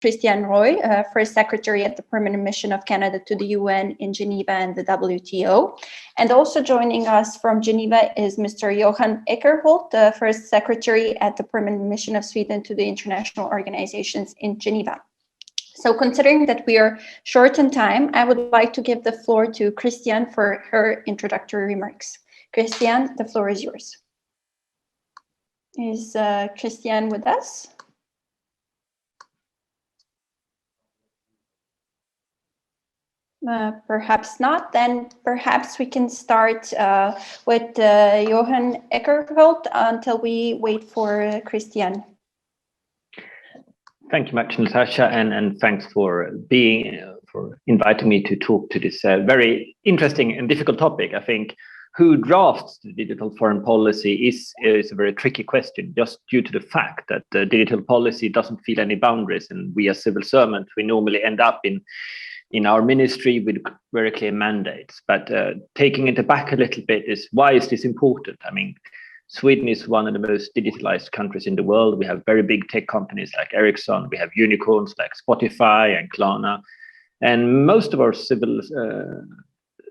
Chrystiane, First Secretary at the Permanent Mission of Canada to the UN in Geneva and the WTO. And also joining us from Geneva is Mr. Johan Ekerhult, the First Secretary at the Permanent Mission of Sweden to the international organizations in Geneva. So considering that we are short on time, I would like to give the floor to Chrystiane for her introductory remarks. Chrystiane, the floor is yours. Is Chrystiane with us? Perhaps not. Then perhaps we can start with Johan Ekerhult until we wait for Chrystiane. Thank you much, Natasha, and thanks for inviting me to talk to this very interesting and difficult topic. I think who drafts the digital foreign policy is a very tricky question, just due to the fact that the digital policy doesn't feel any boundaries, and we as civil servants, we normally end up in our ministry with very clear mandates. But taking it back a little bit is, why is this important? I mean, Sweden is one of the most digitalized countries in the world. We have very big tech companies like Ericsson. We have unicorns like Spotify and Klarna. And most of our civil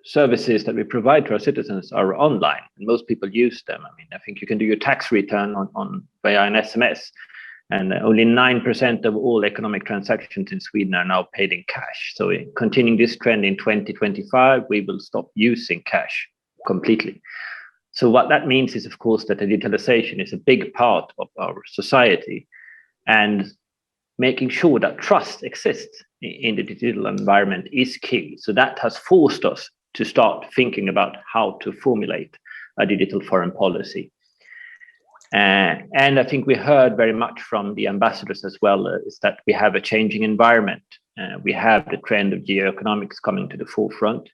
services that we provide to our citizens are online, and most people use them. I mean, I think you can do your tax return on via an SMS. And only 9% of all economic transactions in Sweden are now paid in cash. So continuing this trend in 2025, we will stop using cash completely. So what that means is, of course, that digitalization is a big part of our society, and making sure that trust exists in the digital environment is key. So that has forced us to start thinking about how to formulate a digital foreign policy. And I think we heard very much from the ambassadors as well, is that we have a changing environment. We have the trend of geoeconomics coming to the forefront.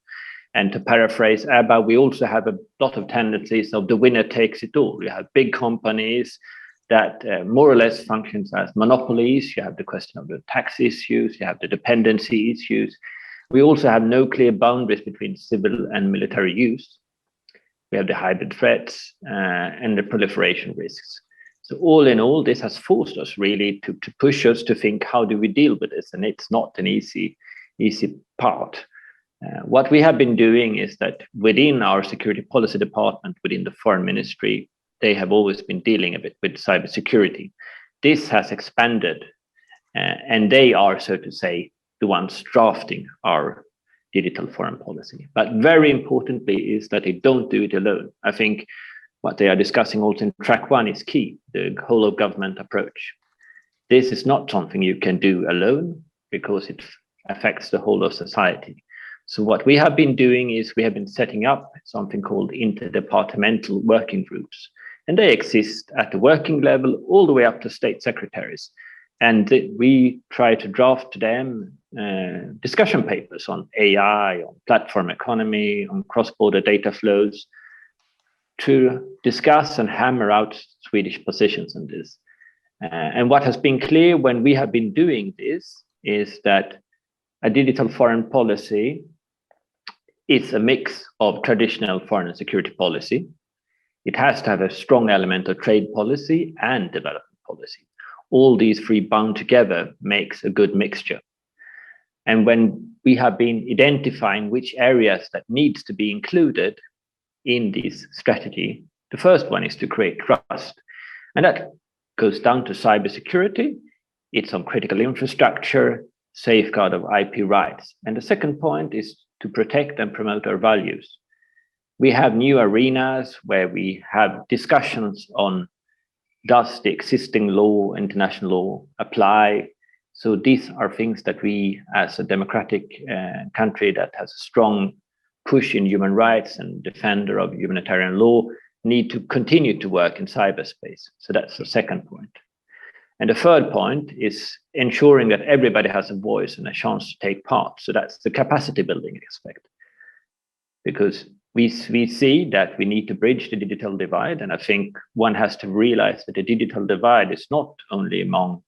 And to paraphrase Abba, we also have a lot of tendencies of the winner takes it all. You have big companies that more or less functions as monopolies. You have the question of the tax issues. You have the dependency issues. We also have no clear boundaries between civil and military use. We have the hybrid threats and the proliferation risks. So all in all, this has forced us really to push us to think, how do we deal with this? And it's not an easy part. What we have been doing is that within our security policy department, within the foreign ministry, they have always been dealing a bit with cybersecurity. This has expanded, and they are, so to say, the ones drafting our digital foreign policy. But very importantly is that they don't do it alone. I think what they are discussing also in track 1 is key, the whole of government approach. This is not something you can do alone because it affects the whole of society. So what we have been doing is we have been setting up something called interdepartmental working groups. And they exist at the working level all the way up to state secretaries. And we try to draft to them discussion papers on AI, on platform economy, on cross-border data flows, to discuss and hammer out Swedish positions on this. And what has been clear when we have been doing this is that a digital foreign policy is a mix of traditional foreign and security policy. It has to have a strong element of trade policy and development policy. All these three bound together makes a good mixture. And when we have been identifying which areas that needs to be included in this strategy, the first one is to create trust. And that goes down to cybersecurity. It's on critical infrastructure, safeguard of IP rights. And the second point is to protect and promote our values. We have new arenas where we have discussions on, does the existing law, international law, apply? So these are things that we, as a democratic country that has a strong push in human rights and defender of humanitarian law, need to continue to work in cyberspace. So that's the second point. And the third point is ensuring that everybody has a voice and a chance to take part. So that's the capacity building aspect. Because we see that we need to bridge the digital divide. And I think one has to realize that the digital divide is not only among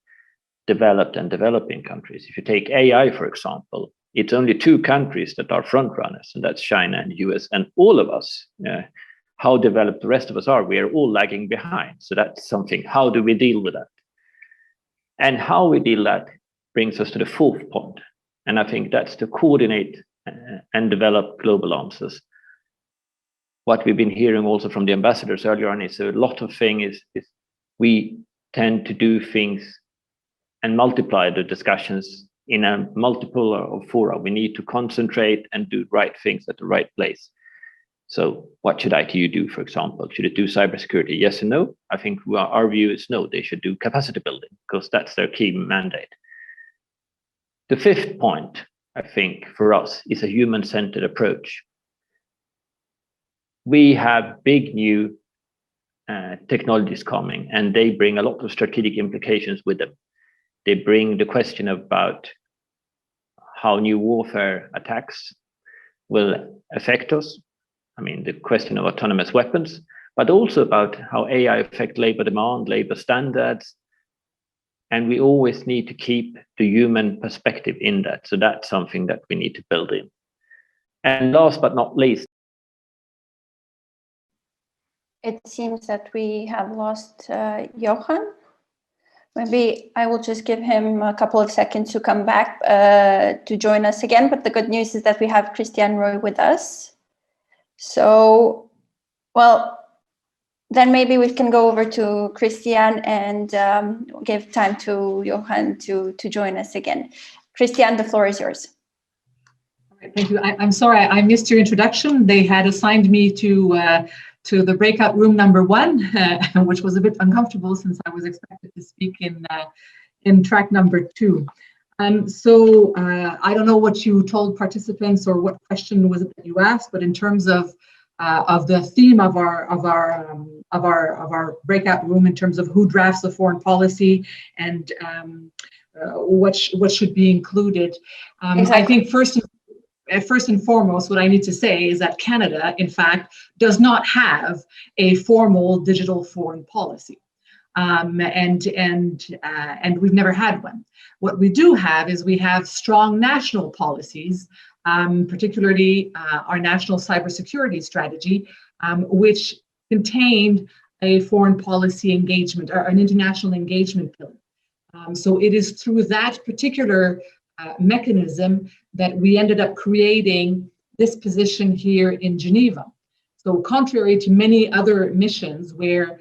developed and developing countries. If you take AI, for example, it's only 2 countries that are front runners, and that's China and US. And all of us, how developed the rest of us are, we are all lagging behind. So that's something, how do we deal with that? And how we deal that brings us to the fourth point, and I think that's to coordinate and develop global answers. What we've been hearing also from the ambassadors earlier on is a lot of things is we tend to do things and multiply the discussions in a multiple of fora. We need to concentrate and do right things at the right place. So what should ITU do, for example? Should it do cybersecurity? Yes and no? I think our view is no, they should do capacity building because that's their key mandate. The fifth point, I think, for us is a human-centered approach. We have big new technologies coming, and they bring a lot of strategic implications with them. They bring the question about how new warfare attacks will affect us. I mean, the question of autonomous weapons, but also about how AI affect labor demand, labor standards. And we always need to keep the human perspective in that. So that's something that we need to build in. And last but not least, it seems that we have lost Johan. Maybe I will just give him a couple of seconds to come back to join us again. But the good news is that we have Chrystiane with us. So, well, then maybe we can go over to Chrystiane and give time to Johan to join us again. Chrystiane, the floor is yours. All right, thank you. I'm sorry, I missed your introduction. They had assigned me to the breakout room number 1, which was a bit uncomfortable since I was expected to speak in track number 2. So I don't know what you told participants or what question was it that you asked, but in terms of the theme of our breakout room, in terms of who drafts the foreign policy and what should be included, exactly. I think first and foremost, what I need to say is that Canada, in fact, does not have a formal digital foreign policy, and we've never had one. What we do have is we have strong national policies, particularly our national cybersecurity strategy, which contained a foreign policy engagement or an international engagement pillar. So it is through that particular mechanism that we ended up creating this position here in Geneva. So contrary to many other missions where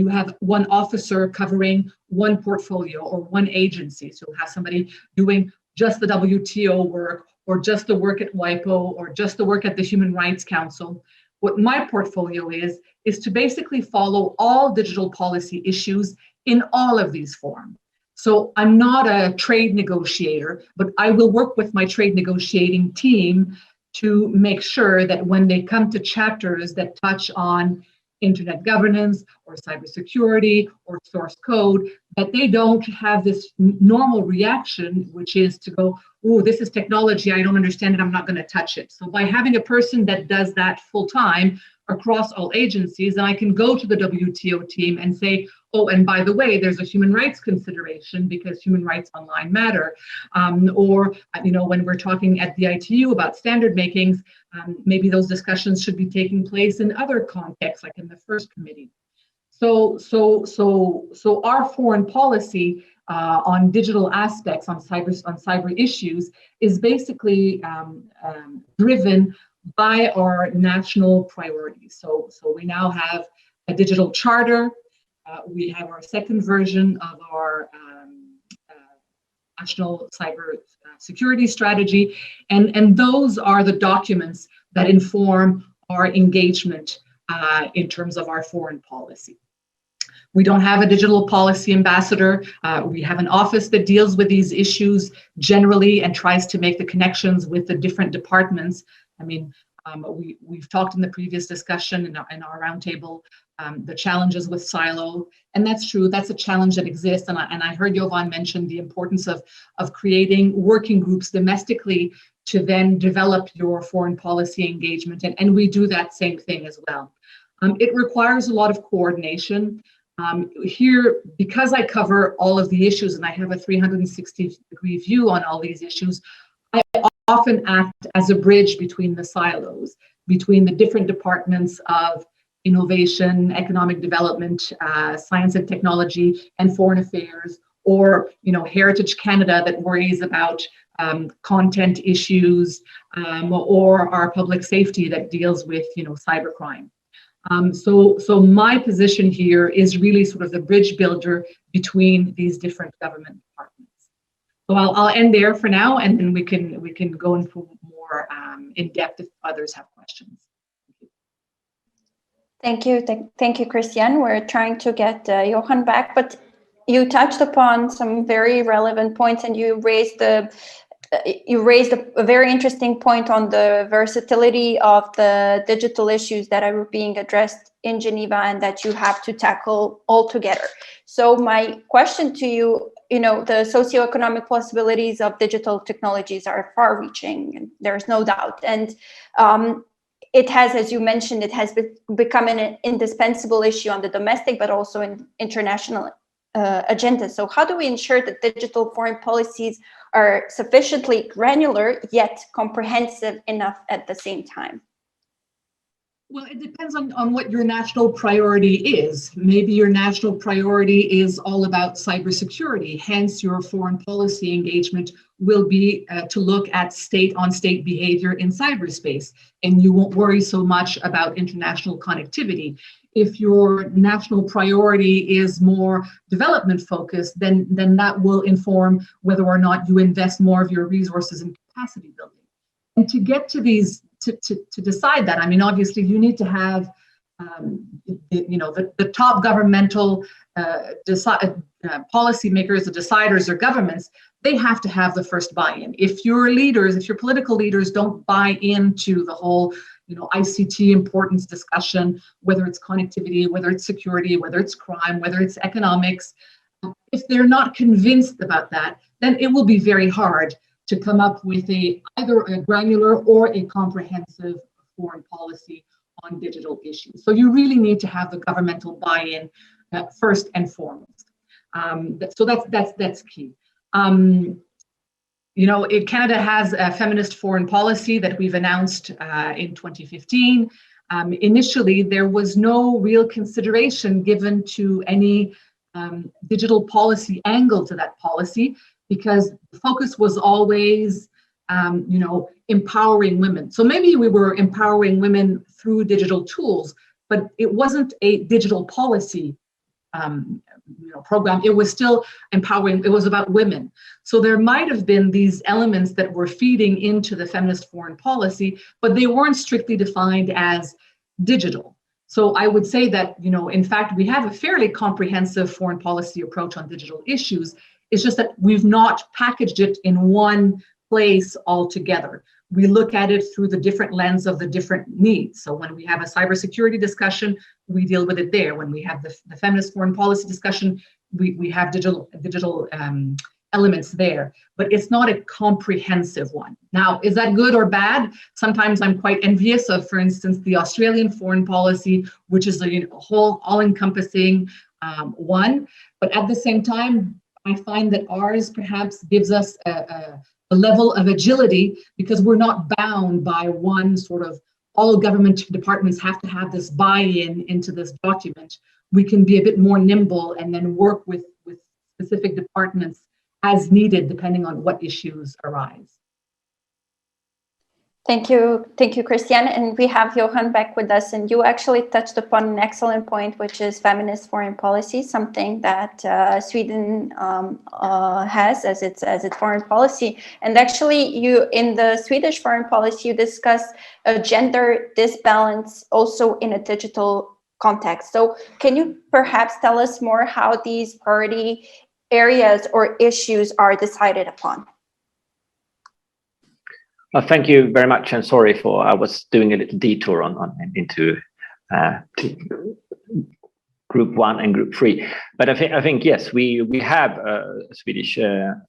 you have one officer covering one portfolio or one agency, so have somebody doing just the WTO work or just the work at WIPO or just the work at the Human Rights Council, what my portfolio is to basically follow all digital policy issues in all of these forums. So I'm not a trade negotiator, but I will work with my trade negotiating team to make sure that when they come to chapters that touch on internet governance or cybersecurity or source code, that they don't have this normal reaction, which is to go, oh, this is technology, I don't understand it, I'm not going to touch it. So by having a person that does that full time across all agencies, then I can go to the WTO team and say, oh, and by the way, there's a human rights consideration because human rights online matter. Or, when we're talking at the ITU about standard makings, maybe those discussions should be taking place in other contexts, like in the first committee. So our foreign policy on digital aspects, on cyber issues, is basically driven by our national priorities. So we now have a digital charter. We have our second version of our national cyber security strategy, and those are the documents that inform our engagement in terms of our foreign policy. We don't have a digital policy ambassador. We have an office that deals with these issues generally and tries to make the connections with the different departments. I mean, we've talked in the previous discussion in our roundtable the challenges with silo, and that's true. That's a challenge that exists, and I heard Johan mention the importance of creating working groups domestically to then develop your foreign policy engagement, and we do that same thing as well. It requires a lot of coordination. Here, because I cover all of the issues and I have a 360-degree view on all these issues, I often act as a bridge between the silos, between the different departments of innovation, economic development, science and technology, and foreign affairs, or Heritage Canada that worries about content issues, or our public safety that deals with cybercrime. So my position here is really sort of the bridge builder between these different government departments. So I'll end there for now, and then we can go into more in depth if others have questions. Thank you, Chrystiane. We're trying to get Johan back, but you touched upon some very relevant points, and you raised a very interesting point on the versatility of the digital issues that are being addressed in Geneva and that you have to tackle all together. So my question to you, the socioeconomic possibilities of digital technologies are far-reaching, and there's no doubt. And it has, as you mentioned, it has become an indispensable issue on the domestic, but also in international agenda. So how do we ensure that digital foreign policies are sufficiently granular yet comprehensive enough at the same time? Well, it depends on what your national priority is. Maybe your national priority is all about cybersecurity. Hence, your foreign policy engagement will be to look at state-on-state behavior in cyberspace, and you won't worry so much about international connectivity. If your national priority is more development focused, then that will inform whether or not you invest more of your resources in capacity building. And to get to these, to decide that, I mean, obviously you need to have, the top governmental policymakers, the deciders or governments, they have to have the first buy-in. If your political leaders don't buy into the whole ICT importance discussion, whether it's connectivity, whether it's security, whether it's crime, whether it's economics, if they're not convinced about that, then it will be very hard to come up with either a granular or a comprehensive foreign policy on digital issues. So you really need to have the governmental buy-in first and foremost. So that's key. Canada has a feminist foreign policy that we've announced in 2015. Initially, there was no real consideration given to any digital policy angle to that policy, because the focus was always, empowering women. So maybe we were empowering women through digital tools, but it wasn't a digital policy program. It was still empowering. It was about women. So there might have been these elements that were feeding into the feminist foreign policy, but they weren't strictly defined as digital. So I would say that, in fact, we have a fairly comprehensive foreign policy approach on digital issues. It's just that we've not packaged it in one place altogether. We look at it through the different lens of the different needs. So when we have a cybersecurity discussion, we deal with it there. When we have the feminist foreign policy discussion, we have digital elements there, but it's not a comprehensive one. Now, is that good or bad? Sometimes I'm quite envious of, for instance, the Australian foreign policy, which is a whole all-encompassing one. But at the same time, I find that ours perhaps gives us a level of agility, because we're not bound by one sort of, all government departments have to have this buy-in into this document. We can be a bit more nimble and then work with specific departments as needed, depending on what issues arise. Thank you, Chrystiane. And we have Johan back with us, and you actually touched upon an excellent point, which is feminist foreign policy, something that Sweden has as its foreign policy. And actually, you in the Swedish foreign policy, you discuss a gender disbalance also in a digital context. So can you perhaps tell us more how these priority areas or issues are decided upon? Thank you very much, and sorry I was doing a little detour into group 1 and group 3. But I think yes, we have a Swedish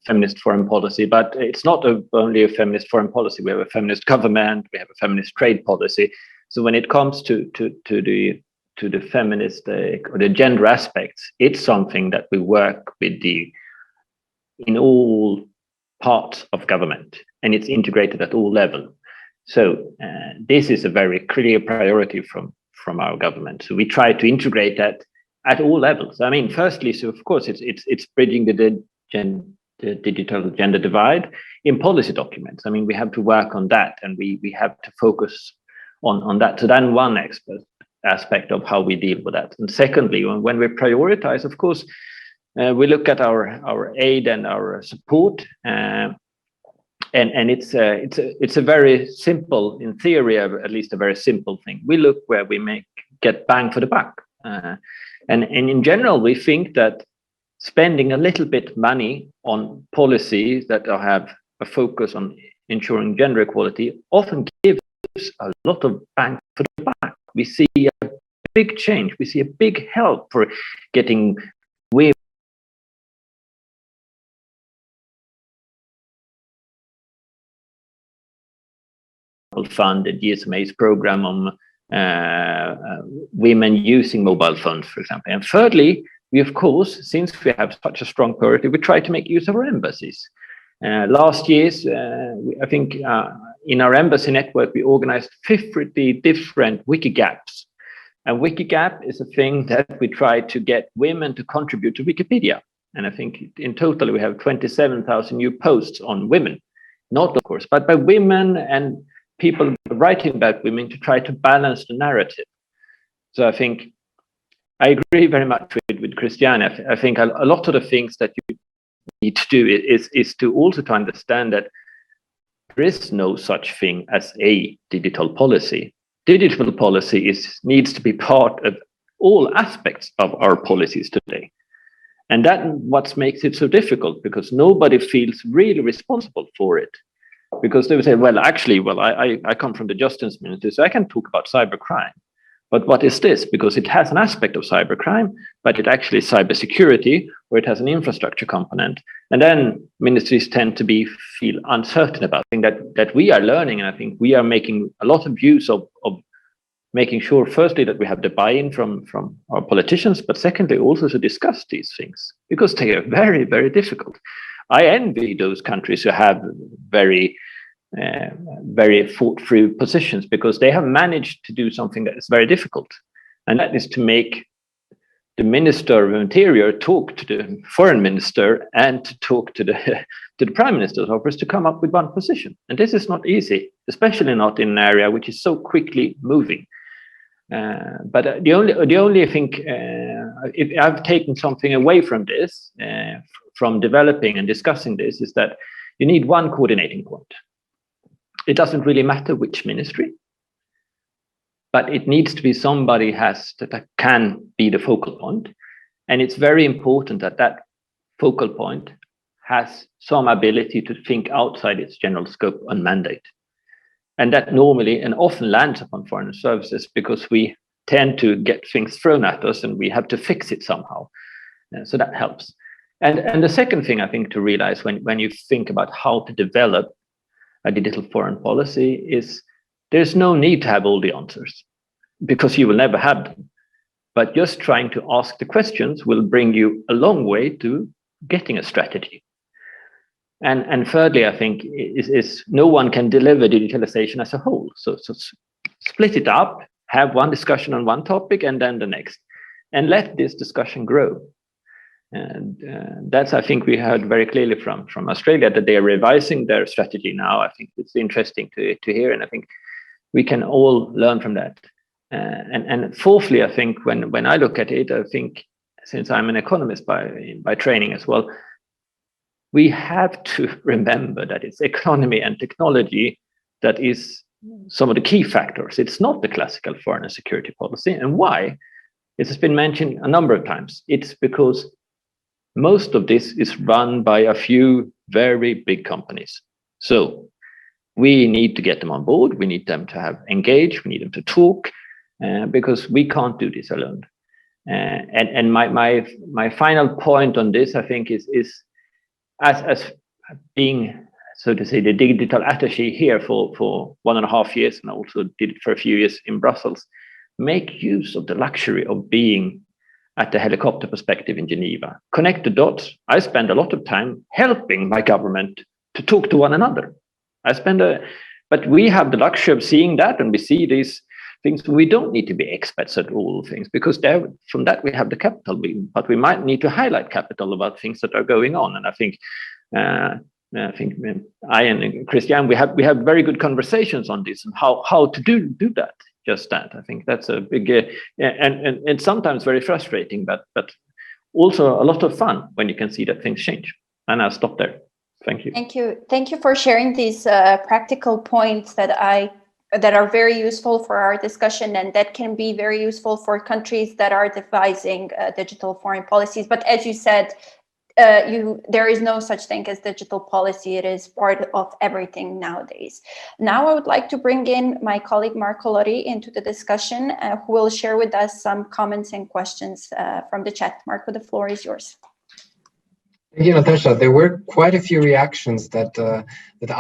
feminist foreign policy, but it's not only a feminist foreign policy. We have a feminist government, we have a feminist trade policy. So when it comes to the feminist or the gender aspects, it's something that we work with in all parts of government, and it's integrated at all levels. So this is a very clear priority from our government. So we try to integrate that at all levels. I mean, firstly, so of course it's bridging the digital gender divide in policy documents. I mean, we have to work on that, and we have to focus on that. So then one aspect of how we deal with that. And secondly, when we prioritize, of course, we look at our aid and our support, and it's a very simple, in theory, at least a very simple thing. We look where we get bang for the buck, and in general, we think that spending a little bit money on policies that have a focus on ensuring gender equality often gives a lot of bang for the buck. We see a big change. We see a big help for getting women funded GSMA's program on women using mobile phones, for example. And thirdly, we, of course, since we have such a strong priority, we try to make use of our embassies. Last year, I think in our embassy network, we organized 50 different Wikigaps. And Wikigap is a thing that we try to get women to contribute to Wikipedia. And I think in total, we have 27,000 new posts on women. Not, of course, but by women and people writing about women to try to balance the narrative. So I think I agree very much with Chrystiane. I think a lot of the things that you need to do is to also to understand that there is no such thing as a digital policy. Digital policy needs to be part of all aspects of our policies today. And that's what makes it so difficult, because nobody feels really responsible for it. Because they would say, well, actually, I come from the Justice Ministry, so I can talk about cybercrime. But what is this? Because it has an aspect of cybercrime, but it actually is cybersecurity, where it has an infrastructure component. And then ministries tend to feel uncertain about things that we are learning. And I think we are making a lot of use of making sure, firstly, that we have the buy-in from our politicians, but secondly, also to discuss these things, because they are very, very difficult. I envy those countries who have very thought through positions, because they have managed to do something that is very difficult, and that is to make the Minister of Interior talk to the Foreign Minister and to talk to the Prime Minister's office to come up with one position. And this is not easy, especially not in an area which is so quickly moving. But the only I think, if I've taken something away from this, from developing and discussing this, is that you need one coordinating point. It doesn't really matter which ministry, but it needs to be somebody that can be the focal point. And it's very important that focal point has some ability to think outside its general scope and mandate. And that normally and often lands upon foreign services, because we tend to get things thrown at us and we have to fix it somehow. So that helps. And the second thing I think to realize when you think about how to develop a digital foreign policy is there's no need to have all the answers, because you will never have them. But just trying to ask the questions will bring you a long way to getting a strategy. And thirdly, I think is no one can deliver digitalization as a whole. So split it up, have one discussion on one topic and then the next, and let this discussion grow. And that's, I think, we heard very clearly from Australia that they are revising their strategy now. I think it's interesting to hear, and I think we can all learn from that. And fourthly, I think when I look at it, I think, since I'm an economist by training as well, we have to remember that it's economy and technology that is some of the key factors. It's not the classical foreign and security policy. And why? It has been mentioned a number of times. It's because most of this is run by a few very big companies. So we need to get them on board. We need them to have engaged. We need them to talk, because we can't do this alone. And my final point on this, I think, is as being, so to say, the digital attaché here for 1.5 years, and also did it for a few years in Brussels, make use of the luxury of being at the helicopter perspective in Geneva. Connect the dots. I spend a lot of time helping my government to talk to one another. But we have the luxury of seeing that, and we see these things. We don't need to be experts at all things, because there, from that we have the capital, but we might need to highlight capital about things that are going on. And I think I and Chrystiane, we have very good conversations on this and how to do that. Just that. I think that's a big and sometimes very frustrating, but also a lot of fun when you can see that things change. And I'll stop there. Thank you. Thank you for sharing these practical points that are very useful for our discussion, and that can be very useful for countries that are devising digital foreign policies. But as you said, there is no such thing as digital policy. It is part of everything nowadays. Now I would like to bring in my colleague Marco Lori into the discussion, who will share with us some comments and questions from the chat. Marco, the floor is yours. Thank you, Natasha. There were quite a few reactions that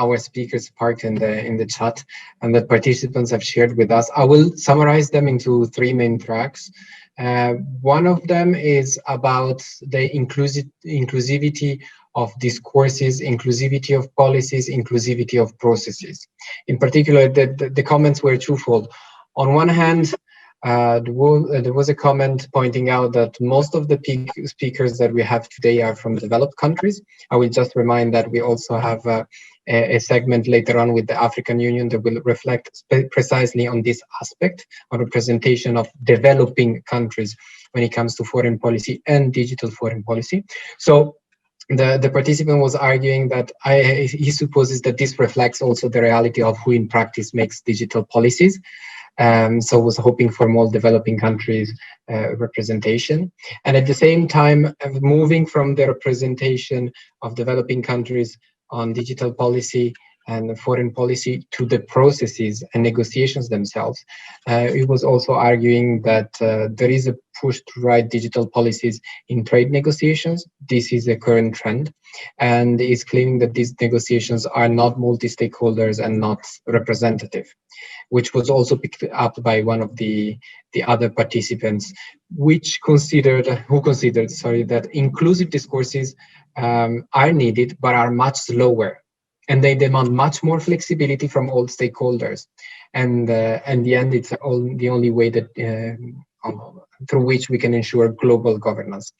our speakers sparked in the chat and that participants have shared with us. I will summarize them into 3 main tracks. One of them is about the inclusivity of discourses, inclusivity of policies, inclusivity of processes. In particular, the comments were twofold. On one hand, there was a comment pointing out that most of the speakers that we have today are from developed countries. I will just remind that we also have a segment later on with the African Union that will reflect precisely on this aspect, on representation of developing countries when it comes to foreign policy and digital foreign policy. So the participant was arguing that he supposes that this reflects also the reality of who in practice makes digital policies. So was hoping for more developing countries representation. And at the same time, moving from the representation of developing countries on digital policy and foreign policy to the processes and negotiations themselves. It was also arguing that there is a push to write digital policies in trade negotiations. This is a current trend, and is claiming that these negotiations are not multi-stakeholders and not representative, which was also picked up by one of the other participants, who considered that inclusive discourses are needed, but are much slower, and they demand much more flexibility from all stakeholders. And in the end, it's the only way that through which we can ensure global governance.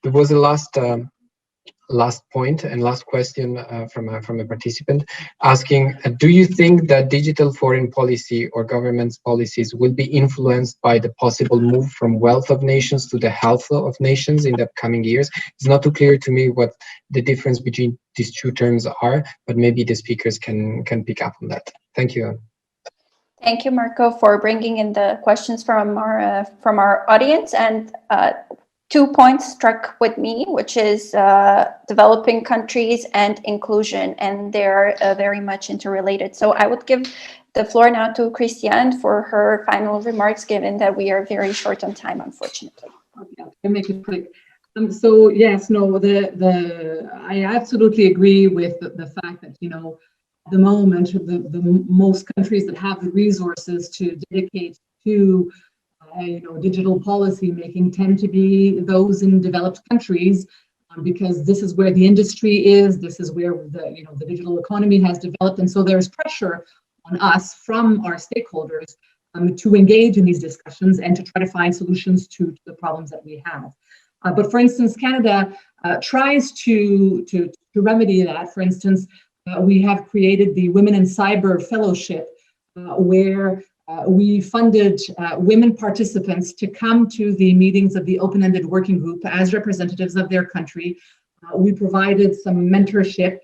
There was a last point and last question from a participant asking, do you think that digital foreign policy or government's policies will be influenced by the possible move from wealth of nations to the health of nations in the coming years? It's not too clear to me what the difference between these two terms are, but maybe the speakers can pick up on that. Thank you. Thank you, Marco, for bringing in the questions from our audience. And 2 points struck with me, which is developing countries and inclusion, and they're very much interrelated. So I would give the floor now to Chrystiane for her final remarks, given that we are very short on time, unfortunately. Okay, I'll make it quick. So yes, no, I absolutely agree with the fact that, at the moment, the most countries that have the resources to dedicate to digital policy making tend to be those in developed countries, because this is where the industry is, this is where the digital economy has developed, and so there's pressure on us from our stakeholders to engage in these discussions and to try to find solutions to the problems that we have. But for instance, Canada tries to remedy that. For instance, we have created the Women in Cyber Fellowship, where we funded women participants to come to the meetings of the open-ended working group as representatives of their country. We provided some mentorship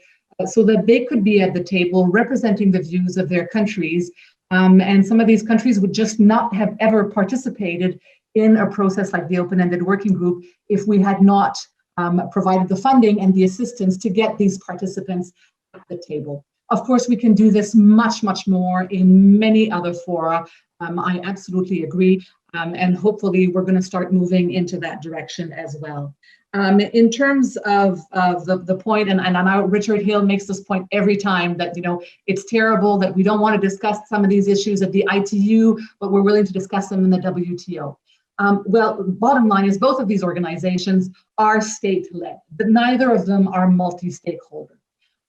so that they could be at the table representing the views of their countries. And some of these countries would just not have ever participated in a process like the open-ended working group if we had not provided the funding and the assistance to get these participants at the table. Of course, we can do this much, much more in many other fora. I absolutely agree. And hopefully we're going to start moving into that direction as well. In terms of the point, and I know Richard Hill makes this point every time, that it's terrible that we don't want to discuss some of these issues at the ITU, but we're willing to discuss them in the WTO. Well, bottom line is both of these organizations are state-led, but neither of them are multi-stakeholder.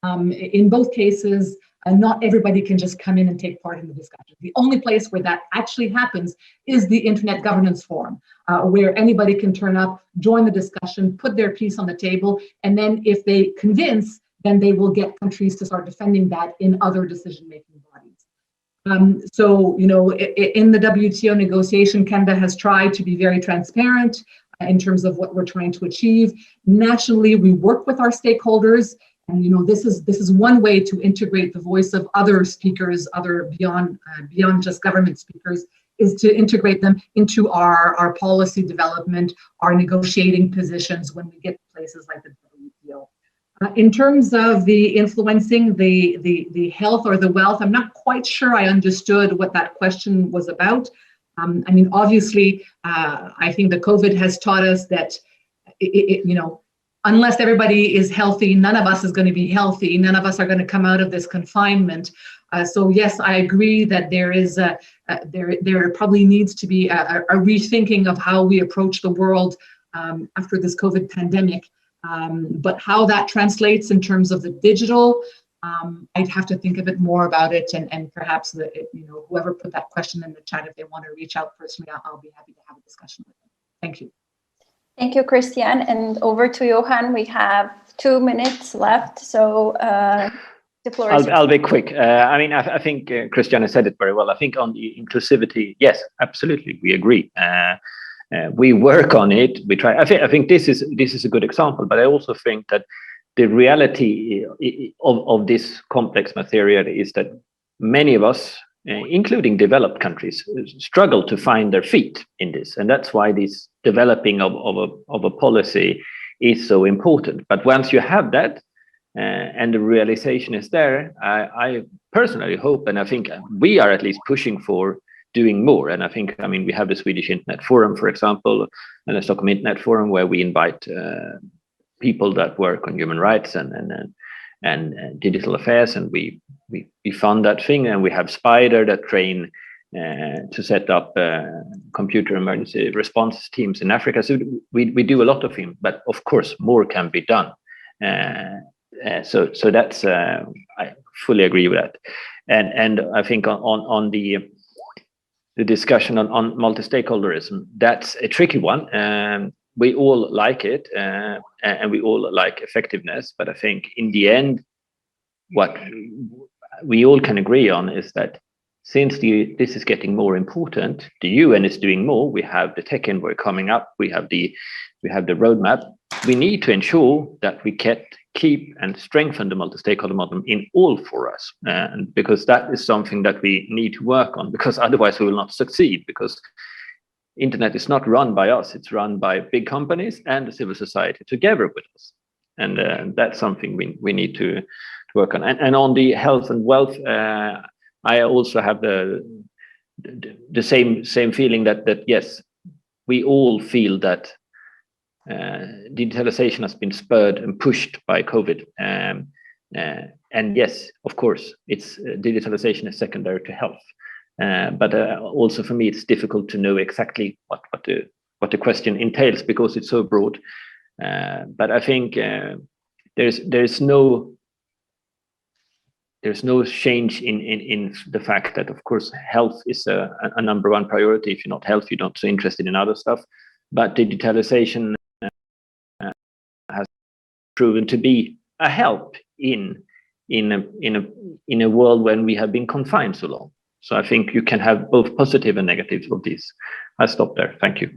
In both cases, not everybody can just come in and take part in the discussion. The only place where that actually happens is the Internet Governance Forum, where anybody can turn up, join the discussion, put their piece on the table, and then if they convince, then they will get countries to start defending that in other decision-making bodies. So, you know, in the WTO negotiation, Canada has tried to be very transparent in terms of what we're trying to achieve. Nationally, we work with our stakeholders. And you know, this is one way to integrate the voice of other speakers, beyond just government speakers, is to integrate them into our policy development, our negotiating positions when we get to places like the WTO. In terms of the influencing the health or the wealth, I'm not quite sure I understood what that question was about. I mean, obviously, I think the COVID has taught us that you know, unless everybody is healthy, none of us is going to be healthy. None of us are going to come out of this confinement. So yes, I agree that there is there probably needs to be a rethinking of how we approach the world after this COVID pandemic. But how that translates in terms of the digital, I'd have to think a bit more about it, and perhaps you know, whoever put that question in the chat, if they want to reach out personally, I'll be happy to have a discussion with them. Thank you. Thank you, Chrystiane. And over to Johan. We have 2 minutes left, so the floor is yours. I'll be quick. I mean, I think Chrystiane said it very well. I think on the inclusivity, yes, absolutely, we agree. We work on it. We try. I think this is a good example. But I also think that the reality of this complex material is that many of us, including developed countries, struggle to find their feet in this, and that's why this developing of a policy is so important. But once you have that, and the realization is there, I personally hope, and I think we are at least pushing for doing more. And I mean, we have the Swedish Internet Forum, for example, and the Stockholm Internet Forum, where we invite people that work on human rights and digital affairs, and we fund that thing. And we have Spider that train to set up computer emergency response teams in Africa. So we do a lot of things, but of course more can be done. So that's I fully agree with that. And I think on the discussion on multi-stakeholderism, that's a tricky one. We all like it, and we all like effectiveness. But I think in the end, what we all can agree on is that since this is getting more important, the UN is doing more. We have the tech envoy coming up. We have the roadmap. We need to ensure that we keep and strengthen the multi-stakeholder model in all forums, and because that is something that we need to work on. Because otherwise, we will not succeed. Because internet is not run by us; it's run by big companies and the civil society together with us, and that's something we need to work on. And on the health and wealth, I also have the same feeling that yes, we all feel that digitalization has been spurred and pushed by COVID, and yes, of course, it's digitalization is secondary to health, but also for me, it's difficult to know exactly what the question entails because it's so broad. But I think there's no change in the fact that, of course, health is a number one priority. If you're not healthy, you're not so interested in other stuff. But digitalization has proven to be a help in a world when we have been confined so long. So I think you can have both positive and negatives of these. I'll stop there. Thank you.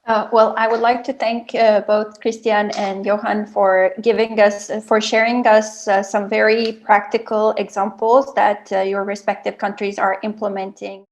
Well, I would like to thank both Chrystiane and Johan for sharing us some very practical examples that your respective countries are implementing.